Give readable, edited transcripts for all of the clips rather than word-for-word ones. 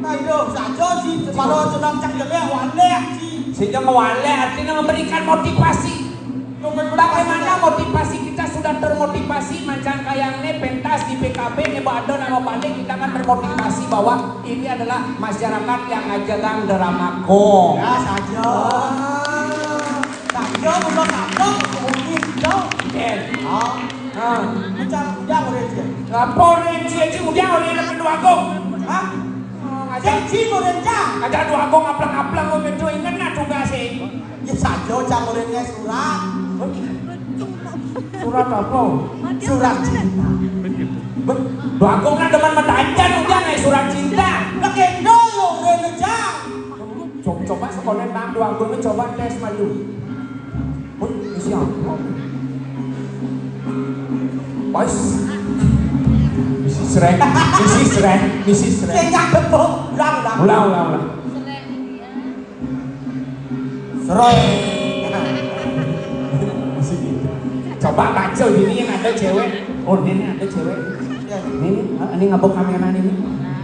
Aduh, saja sih, kalau sedang cangkemnya walek sih. Sehingga walek artinya memberikan motivasi. Bagaimana motivasi kita sudah termotivasi macam kayak ini pentas di PKB ini Bado nama Balik kita kan termotivasi bahwa ini adalah masyarakat yang ajagang dramako. Ya saja. Saja belum kapok mungkin jauh. Macam udah orange. Apa orange aja udah orange dua gong. Hah? Janji orange. Ada dua gong aplang-aplang kok itu ingat nak tugas sih. Ya saja cang orange surat. Surat apa? Surat cinta. Dua gong kan teman mendanjan udah nggak surat cinta. Lekendo yo orange. Coba sekolah bang dua gong coba tes maju. Isi apa? Bos, misi srek. Sehingga tepuk, ulang. Serai. Coba baca ini yang ada cewek. Oh ini ada cewek. Ini ngabok kamera ini.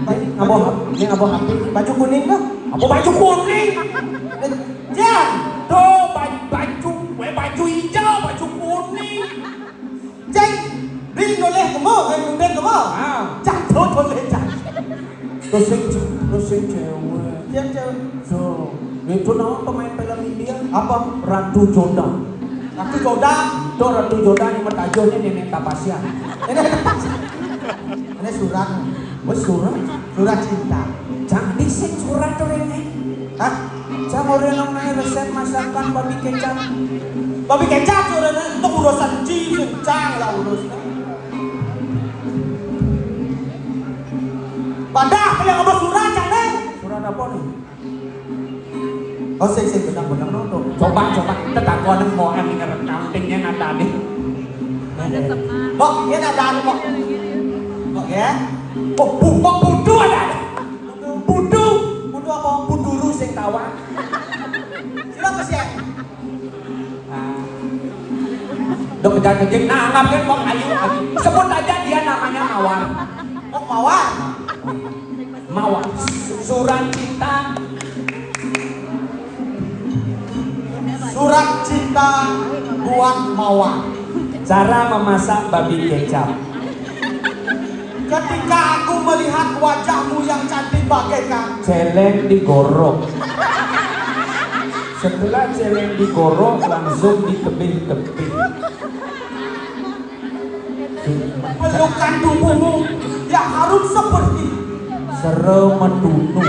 Ini ngabok HP. Baju kuning kah? Apa baju kuning? Jangan. Tuh baju hijau, baju kuning. Ceng, beli noleh kamu, beli kamu. Jatuh noleh jatuh. Terus cewek. Cewek. So, itu nama pemain film India. Apa? Ratu Joda. Ratu Joda. Tuh Ratu Joda yang bertajuknya Nenek Tapasya. Ini surat. Surat Cinta. Jangan disik surat tuh ini. Hah? Jangan orang namanya resep masakan babi kecap. Babi kecap surat itu urusan cincang lah urusan. Badah yang ngobrol surat jangan. Surat apa nih? Oh sih benar nonton. Coba kita takut mau yang ngerekam tingnya ada nih. Kok dia ada nih kok? Kok ya? Oh budu ada. Budu apa? Buduru sing tawa. Siapa sih? Dok jangan nanggap kan kok ayu. Sebut aja dia namanya Mawar. Oh Mawar. Mawar. Surat cinta. Surat cinta buat Mawar. Cara memasak babi kecap. Ketika aku melihat wajahmu yang cantik bagaikan Celeng digorok. Setelah celeng digorok langsung ditebing-tebing. pelukan tubuhmu yang harum seperti Seremetunu.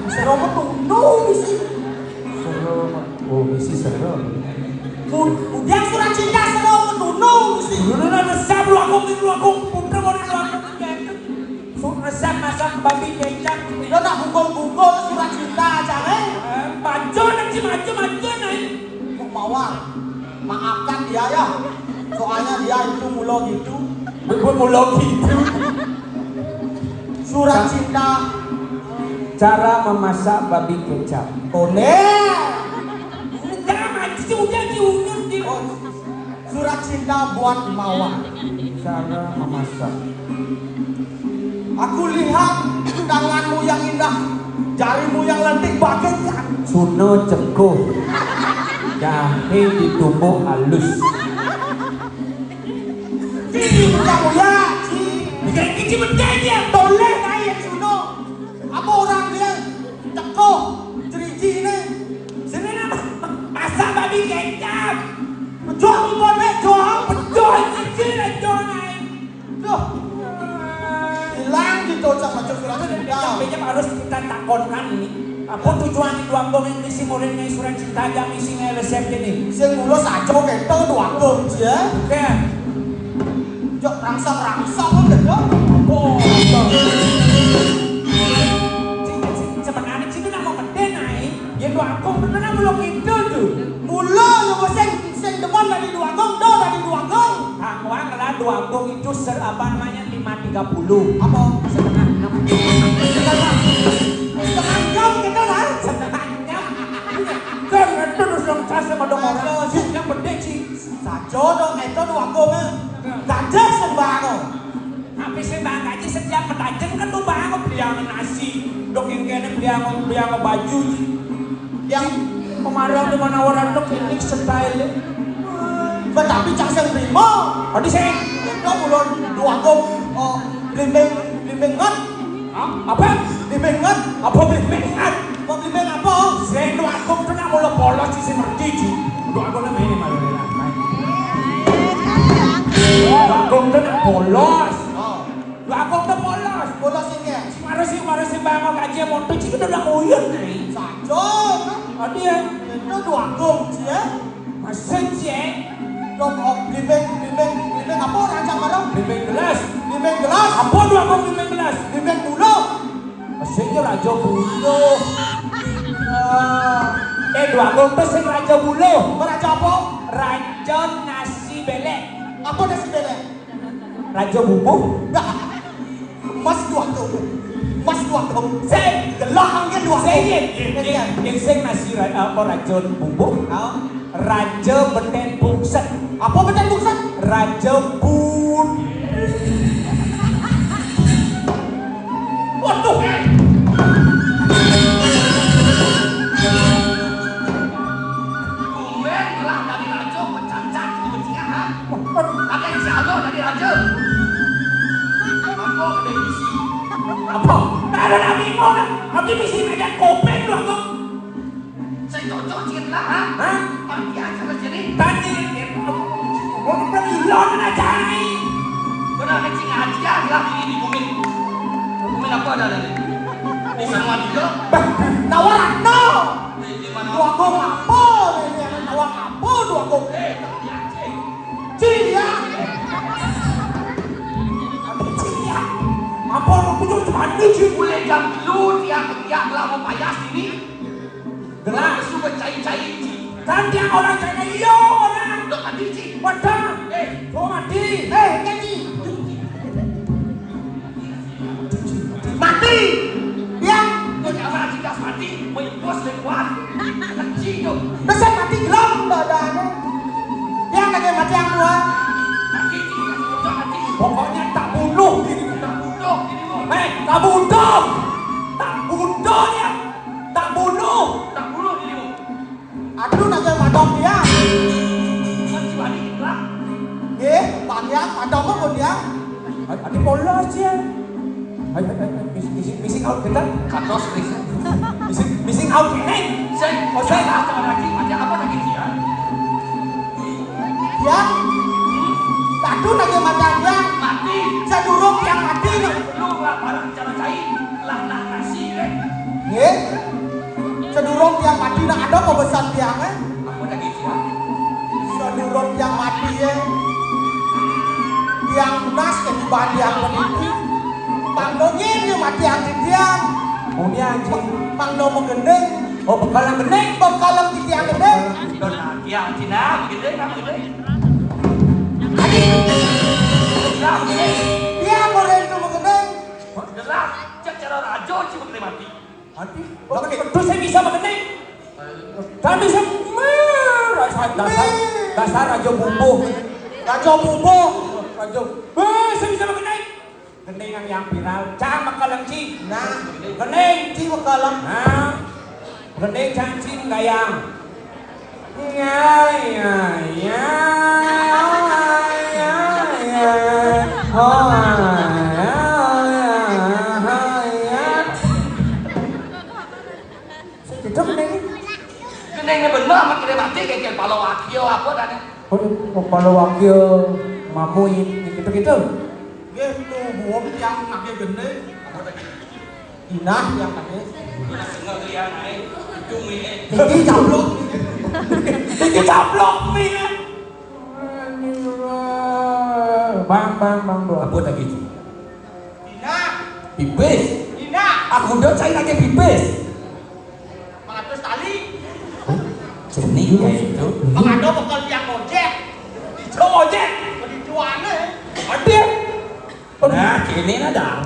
Seremetunu misi. Oh misi serem. Kemudian surat cinta Seremetunu misi. Resep lu aku puter mau aku. Resep masak babi kecap. Lo nak bungkul surat cinta aja Maju nanti maju nih. Mawar, maafkan dia ya. Soalnya dia itu mulo gitu. Surat cinta. Cara memasak babi kecap. Jangan maju udah diundur. Surat cinta buat Mawar. Cara memasak. Aku lihat tanganmu yang indah, jarimu yang lentik bagaikan Suno cekoh. Jahe ditumbuk halus. kamu ya, kayak gini bedanya, toleh naik Suno. Apa orang dia cekoh, ceriji ini, sini nama masak babi kecap, jual boleh jual cici jual naik, tuh. Hilang dicocok macam surat cinta. Sampainya harus kita takonkan ini. Apa tujuan di dua gong ini si muridnya surat cinta jam isinya resep ini. Sing mulo saja keto dua gong ya. Oke. Jok rangsang kan ya. Oh. Sebenarnya sih itu nama gede naik. Ya dua gong beneran belum itu tuh. Mulo lo sing depan dari dua gong dari dua gong. Angwang lah dua gong itu apa namanya 5.30. Apa? Setengah 6. Setengah jam kita lah. Setengah jam. Kan terus dong saya sama dong orang. Yang gede sih. Sajo dong itu dua gong. Gajah sembako. Habis sembako aja setiap petajeng beliang nasi, dok yang kene beliang baju. Yang pemarang di mana orang dok ini style. Tapi cak sing rimo. Adi sing Itu ulun duagong blimbing ngat. apa? Blimbing ngat. Apa belimengan? Apa blimbing apa? Sing duagong tu nak mula polos si ngerti ji. Duagong na main malu ni lah. Duagong tu nak polos. Duagong tu polos. Bola sing ya. Maro si bango kaji montu ji kita dah uyun ni. Sajong. Adi ya. Itu duagong ya. Masa je. Dok blimbing apa rancang barang? Blimbing gelas. Blimbing gelas. Apa duagong blimbing gelas? Blimbing bulu. Masa je raja bulu. Duagong tu sing raja bulu. Raja apa? Raja nasi belek. Apa nasi belek? Raja bubuk. Mas duagong. Mas duagong. Sing Gelah angin duagong. yang sing nasi apa raja bubuk. Raja beten bungset. Apa beten bungset? Raja bun. Waduh. Tumben gelang dari raja mencacat di bencingan ha. Ada yang jago dari raja. Apa ada isi? Apa? Tak ada nak bingung nak. Habis misi medan kopeng tu aku. Saya cocok sikit lah ha. Ha? Pagi aja lah jadi. Tadi. Orang berulon nak cari. Benar kencing aja gelang ini di bumi. Bumi apa ada dari? Di semua juga. Nawaran no. Di mana? Duagong apa? Ini nawang apa duagong? Ciri dia. Apa orang punya macam mana je? Boleh jam dulu tiap gelang mau payas ini. Gelang. Suka cair-cair ji. Kan dia orang China yo orang. Dok mati ji. Wadah. Kau mati. Nyanyi. Mati. Yang Kau jangan cinta mati. Menyebos lekuan. Kecil tu. besar mati gelap badannya. Yang lagi mati yang dua. Mati ji. Cocok mati. Pokoknya tak bunuh diri. Tak bunuh dirimu. Tak bunuh. Tak bunuh dia. Tak bunuh. Tak bunuh dirimu. Aduh lagi madong dia. Masih balik lah. Banyak madong pun dia. Adik polos je. Missing out kita. Katos please. Missing out ini. Saya tak ada lagi. Macam apa lagi dia? Ya. Aduh lagi madong dia. Mati. Sedurung yang mati. Belum lah barang cara cair. Lah nasi deh. Sedurung yang mati nak ada pembesan tiang Apa lagi dia? Sedurung yang mati tiang nas ke di bahan yang meniti. Panggungin dia mati angin tiang. Punya anjing. Pangdo menggendeng. Oh bekalan bening. Bekalan di tiang gendeng. Nah, tiang Cina begitu kan begitu. Gelap begini. Tiang boleh itu menggendeng. Gelap. Cak cara rajo cuma boleh mati. Adik. Terus saya bisa bening. Saya bisa. Dasar raja bumbu. Raja bumbu. Raja. Saya bisa bening. Gening yang viral. Cang bekalan ci. Nah, Gening. ci bekalan. Nah. Gening cang cing gayang. Keningnya benar mak kira mati kayak palau akio apa tadi. Kalau wakil mamuin gitu-gitu. Gitu, buang tiang makin gendeng. Apa tadi? Inah yang makin. Kita sengal dia naik. Ujung ini. Tinggi cablok. Tinggi cablok nih. Bang. Apa tadi? Inah. Bibis. Inah. Aku udah cari lagi bibis. Mengatus tali. Jenis ya itu. Mengado bekal tiang ojek. Ojek. Dijualnya. Adik. Nah, kini ada.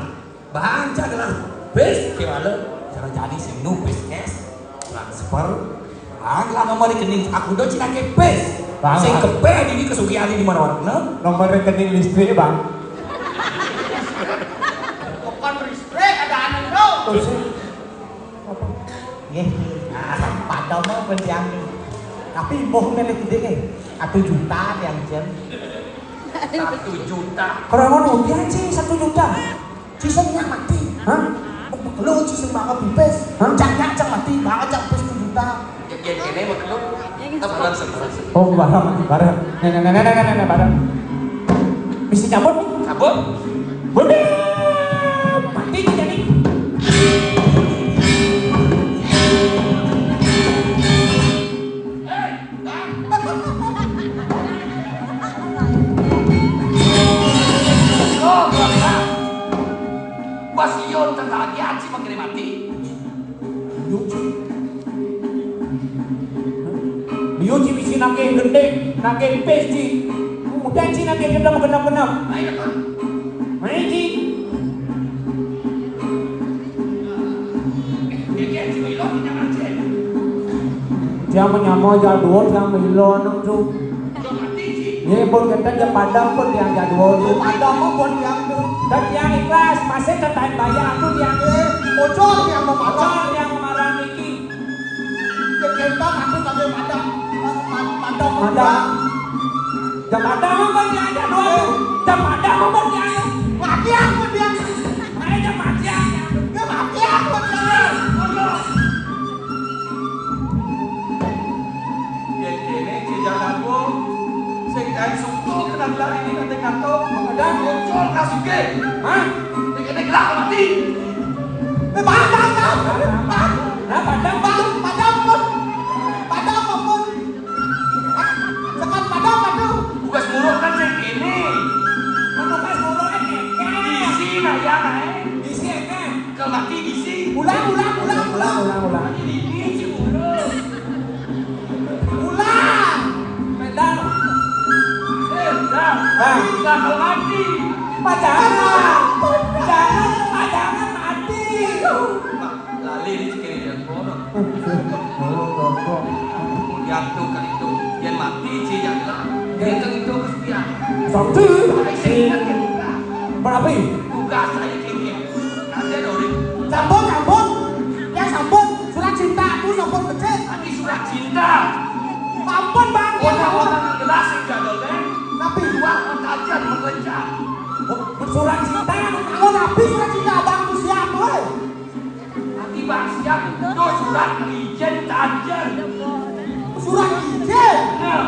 Baca gelas bis gimana? Cara jadi sing nubis cash transfer. Lah nomor rekening aku udah cina ke bis. Sing kepe ini kesugihan di mana orang? Nomor rekening listrik bang. Bukan listrik ada anu no. sih. Apa? Nggih. Nah, padha mau pendiang. Tapi mbuh meneh gede nggih. 1 juta yang jen. 1 juta. Kalau ngono dia sih 1 juta. Ciseng yang mati. Hah? Lu ciseng bakal bipes. Hah? Cang mati, bakal cang bipes 1 juta. Ya kene mah kedok. Barang sebarang. Oh, barang mati barang. Nenek barang. Misi cabut nih. Cabut. Bude. Mati jadi. Oh, bangsa. Basion tetagian sih makin mati. Yuji misi nake gede, nake pesi. Kemudian si nake genap. Ayo kan. Maiji. Dia sih lo punya aja. Dia menyamai jadwal, dia melon tu. Udah mati sih. Ye pun kita dia padam pun dia jadwal tu. Padha mau pendiang tuh. Dan yang ikhlas, masih tetap bayar aku dia Bocor yang mau padha. bocor yang marah Niki. Kita aku kagak padha. Padha. Jam padam apa dia jadwal? Jam padam apa dia? Mati aku dia. Ayo jam mati aja. Dia mati aku dia. Kene jalan gua. Sing kae sungguh kena lari ini kate kanto. Ada Bocor kasuke. hah? Kene gelap mati. Padha. Nah, padam Pun. Sekat padha. Tugas muruk kan sing kene. Menukas mulu keke. Isi nah ya nae. Isi keke. Kalau mati isi. Ulang. Ini sih muruk. Ulang. Medang. Dah. Ah. Dah kalau mati. Padangan mati. Lali di kene dia kono. Yang tu kan itu. Yang mati sih yang gelap. Yang itu kesepian. Satu. Saya ingat kan tugas. Berapa? Tugas saya kene. Ada dori. Sambung. Yang sambung. Surat cinta aku sambung becet. Tadi surat cinta. Ampun bang. Orang-orang yang gelas yang jadol deh. Nabi. Wah, mentajan mengejar. Surat cinta. Kalau nabi surat cinta abang tuh siap boy. Nanti bang siap. Itu surat ijen tajan. Surat izin. Nah,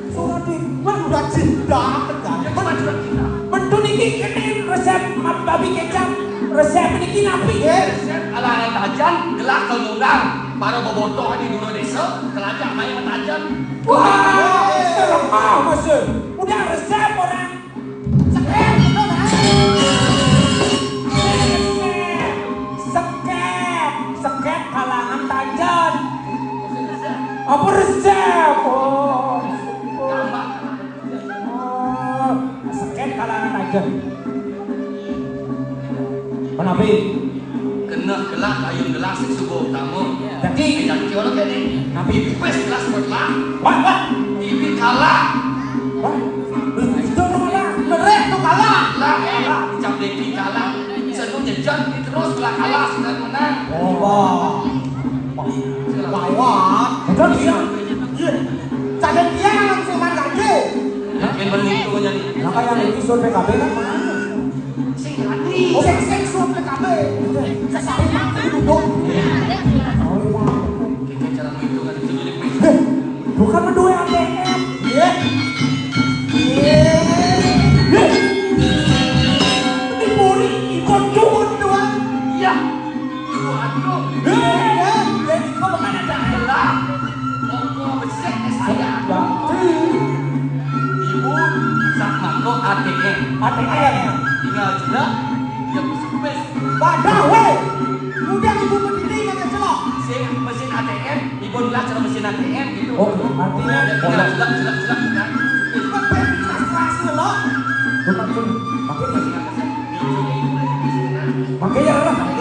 Surat di. Surat cinta. yang cuma surat cinta. Betul ini resep babi kecap. Resep ini napi. Resep ala yang tajan, gelas kelundang. Para bobotoh di dulu desa, kelajak main mentajan. Wah, lemah masuk. Udah resep orang. Sekeren betul kan? Seket kalangan tajan. Apa resep? Oh, seket kalangan tajan. Kenapa? Kena gelas ayun gelas sing subuh tamu. Jadi, Jadi orang kayak ini. Nabi. Wes gelas berlah. wah. Ibi kalah. Wah, itu malah. Merek tuh kalah. Kalah. Dicap lagi kalah. Satu jajan terus belah kalah sudah menang. Oh wah. Lawat. Betul dia. Cadet dia langsung main gaji. Yang menitunya nih. Nah kayak ini sur PKB kan mana? Sing hati. Oh sing suruh PKB. Sesari mati duduk. Kayak cara menghitungan itu jadi Bukan mendua ATM. Iya. Dipuri ikut cun doang. iya. Waduh. Jadi kau bukan ada Gelah. Pokok besek saya. Ibu sak mangkok ATM. ATM. Tinggal jelas. Dia bes. Badah weh. Udah ibu berdiri kagak celok. Sing mesin ATM. Ibu jelas cara mesin ATM gitu. Oh, artinya Tinggal jelas kan. Bukan pengen keras-keras celok. bukan cun. Makanya Makanya makanya lah.